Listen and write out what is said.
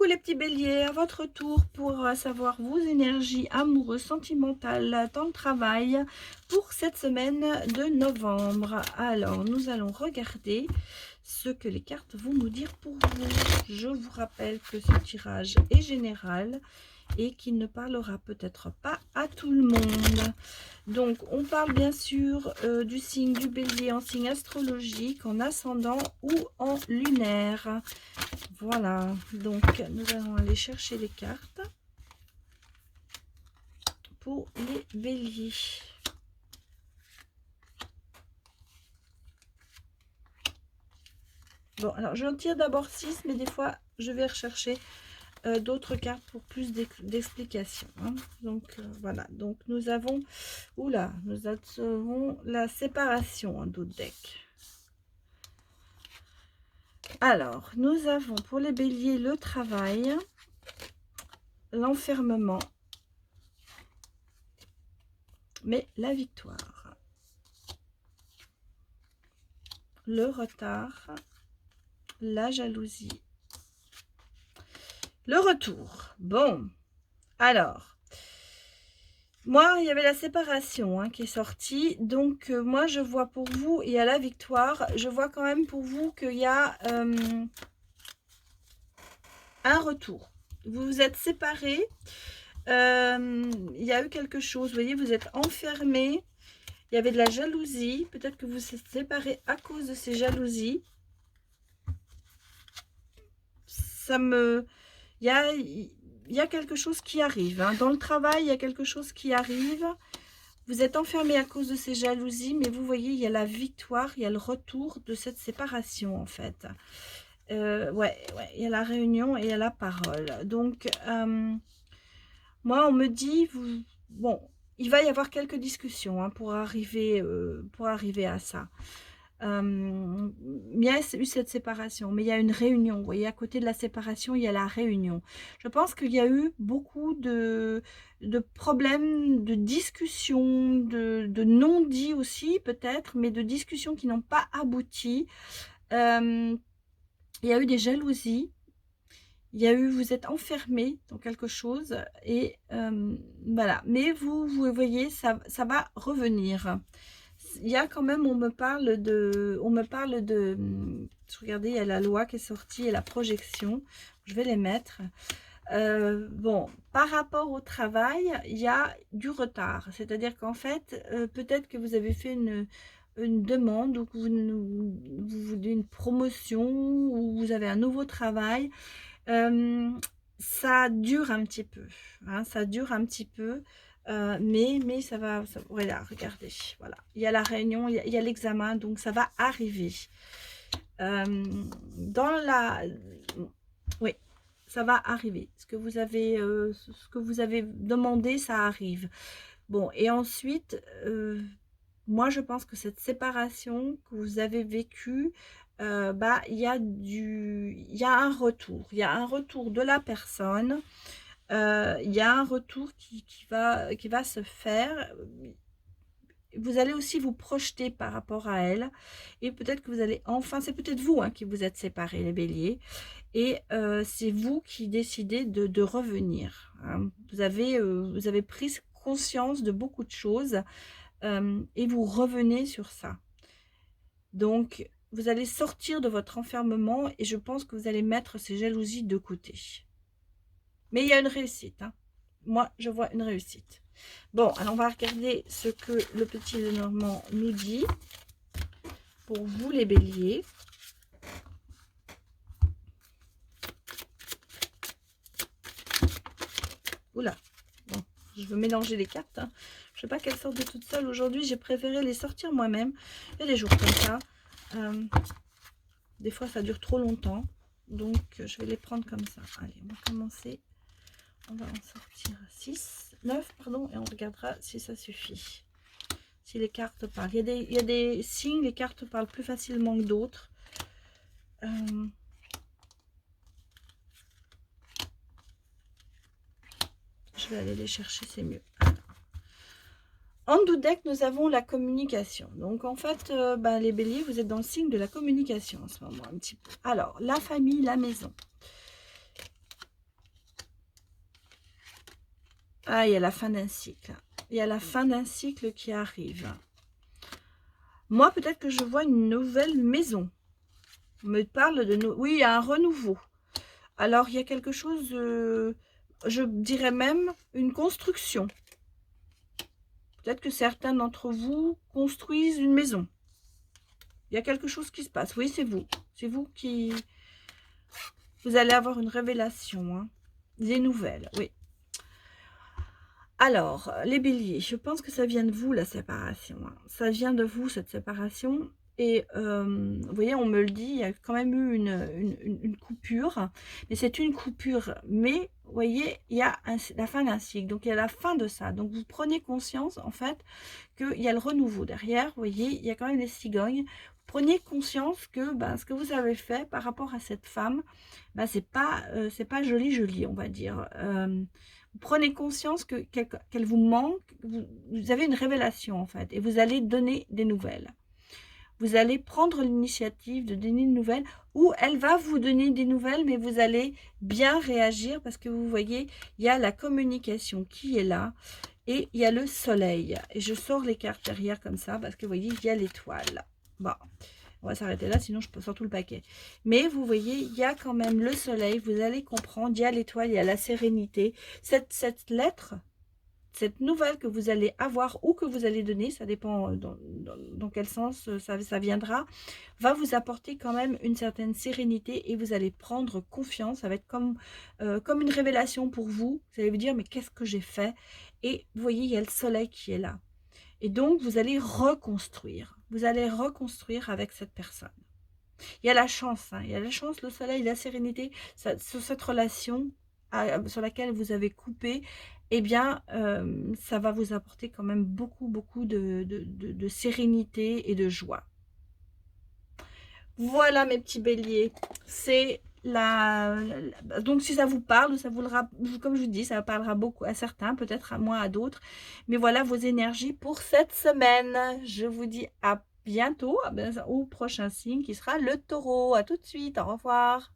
les petits béliers, à votre tour pour savoir vos énergies amoureuses, sentimentales, dans le travail pour cette semaine de novembre. Alors, nous allons regarder ce que les cartes vont nous dire pour vous. Je vous rappelle que ce tirage est général et qu'il ne parlera peut-être pas à tout le monde. Donc, on parle bien sûr du signe du bélier en signe astrologique, en ascendant ou en lunaire. Voilà, donc nous allons aller chercher les cartes pour les béliers. Bon, alors j'en tire d'abord 6, mais des fois je vais rechercher d'autres cartes pour plus d'explications. Hein. Donc voilà, donc nous avons, oula, nous avons la séparation en d'autres decks. Alors, nous avons pour les béliers le travail, l'enfermement, mais la victoire, le retard, la jalousie, le retour. Bon, alors, moi, il y avait la séparation qui est sortie. Donc, moi, je vois pour vous, il y a la victoire. Je vois quand même pour vous qu'il y a un retour. Vous vous êtes séparés. Il y a eu quelque chose. Vous voyez, vous êtes enfermés. Il y avait de la jalousie. Peut-être que vous êtes séparés à cause de ces jalousies. Ça me... Il y a quelque chose qui arrive. Hein. Dans le travail, il y a quelque chose qui arrive. Vous êtes enfermé à cause de ces jalousies, mais vous voyez, il y a la victoire, il y a le retour de cette séparation, en fait. Ouais, il y a la réunion et il y a la parole. Donc, moi, on me dit, bon, il va y avoir quelques discussions pour arriver à ça. Il y a eu cette séparation, mais il y a une réunion. Vous voyez, à côté de la séparation, il y a la réunion. Je pense qu'il y a eu beaucoup de problèmes, de discussions, de non-dits aussi peut-être, mais de discussions qui n'ont pas abouti. Il y a eu des jalousies. Il y a eu, vous êtes enfermé dans quelque chose et voilà. Mais vous voyez, ça va revenir. Il y a quand même, on me parle de, regardez, il y a la loi qui est sortie et la projection, je vais les mettre. Bon, par rapport au travail, il y a du retard, c'est-à-dire qu'en fait, peut-être que vous avez fait une demande ou que vous voulez une promotion ou vous avez un nouveau travail, ça dure un petit peu, hein, ça dure un petit peu. Mais ça va, voilà, regardez, voilà, il y a la réunion, il y a l'examen, donc ça va arriver. Oui, ça va arriver. Ce que vous avez demandé, ça arrive. Bon, et ensuite, moi, je pense que cette séparation que vous avez vécue, il y a un retour. Il y a un retour de la personne. Il y a un retour qui va se faire. Vous allez aussi vous projeter par rapport à elle. Et peut-être que vous allez enfin... C'est peut-être vous qui vous êtes séparés, les béliers. Et c'est vous qui décidez de revenir. Hein. Vous avez pris conscience de beaucoup de choses. Et vous revenez sur ça. Donc, vous allez sortir de votre enfermement. Et je pense que vous allez mettre ces jalousies de côté. Mais il y a une réussite. Hein. Moi, je vois une réussite. Bon, alors on va regarder ce que le petit Lenormand nous dit. Pour vous, les béliers. Oula. Bon, je veux mélanger les cartes. Hein. Je ne sais pas qu'elles sortent de toutes seules aujourd'hui. J'ai préféré les sortir moi-même. Il y a des jours comme ça. Des fois, ça dure trop longtemps. Donc, je vais les prendre comme ça. Allez, on va commencer. On va en sortir 9, pardon, et on regardera si ça suffit. Si les cartes parlent. Il y a des signes, les cartes parlent plus facilement que d'autres. Je vais aller les chercher, c'est mieux. En deck, nous avons la communication. Donc, en fait, les béliers, vous êtes dans le signe de la communication en ce moment, un petit peu. Alors, la famille, la maison. Ah, il y a la fin d'un cycle. Il y a la fin d'un cycle qui arrive. Moi, peut-être que je vois une nouvelle maison. On me parle de... Oui, il y a un renouveau. Alors, il y a quelque chose, je dirais même une construction. Peut-être que certains d'entre vous construisent une maison. Il y a quelque chose qui se passe. Oui, c'est vous. C'est vous qui... Vous allez avoir une révélation. Hein. Des nouvelles, oui. Alors, les béliers, je pense que ça vient de vous, la séparation. Hein. Ça vient de vous, cette séparation. Et vous voyez, on me le dit, il y a quand même eu une coupure. Mais c'est une coupure. Mais, vous voyez, il y a la fin d'un cycle. Donc, il y a la fin de ça. Donc, vous prenez conscience, en fait, qu'il y a le renouveau derrière. Vous voyez, il y a quand même les cigognes. Prenez conscience que ce que vous avez fait par rapport à cette femme, c'est pas joli, on va dire. Prenez conscience qu'elle vous manque, vous avez une révélation en fait, et vous allez donner des nouvelles. Vous allez prendre l'initiative de donner une nouvelle, ou elle va vous donner des nouvelles, mais vous allez bien réagir, parce que vous voyez, il y a la communication qui est là, et il y a le soleil. Et je sors les cartes derrière comme ça, parce que vous voyez, il y a l'étoile. Bon. On va s'arrêter là, sinon je sors tout le paquet. Mais vous voyez, il y a quand même le soleil, vous allez comprendre, il y a l'étoile, il y a la sérénité. Cette lettre, cette nouvelle que vous allez avoir ou que vous allez donner, ça dépend dans quel sens ça viendra, va vous apporter quand même une certaine sérénité et vous allez prendre confiance. Ça va être comme une révélation pour vous. Vous allez vous dire, mais qu'est-ce que j'ai fait? Et vous voyez, il y a le soleil qui est là. Et donc, vous allez reconstruire. Vous allez reconstruire avec cette personne. Il y a la chance, hein. Il y a la chance, le soleil, la sérénité, sur cette relation sur laquelle vous avez coupé, eh bien, ça va vous apporter quand même beaucoup, beaucoup de sérénité et de joie. Voilà, mes petits béliers. C'est donc si ça vous parle, ça vous comme je vous dis, ça parlera beaucoup à certains, peut-être à moins à d'autres. Mais voilà vos énergies pour cette semaine. Je vous dis à bientôt, au prochain signe qui sera le taureau. À tout de suite, au revoir.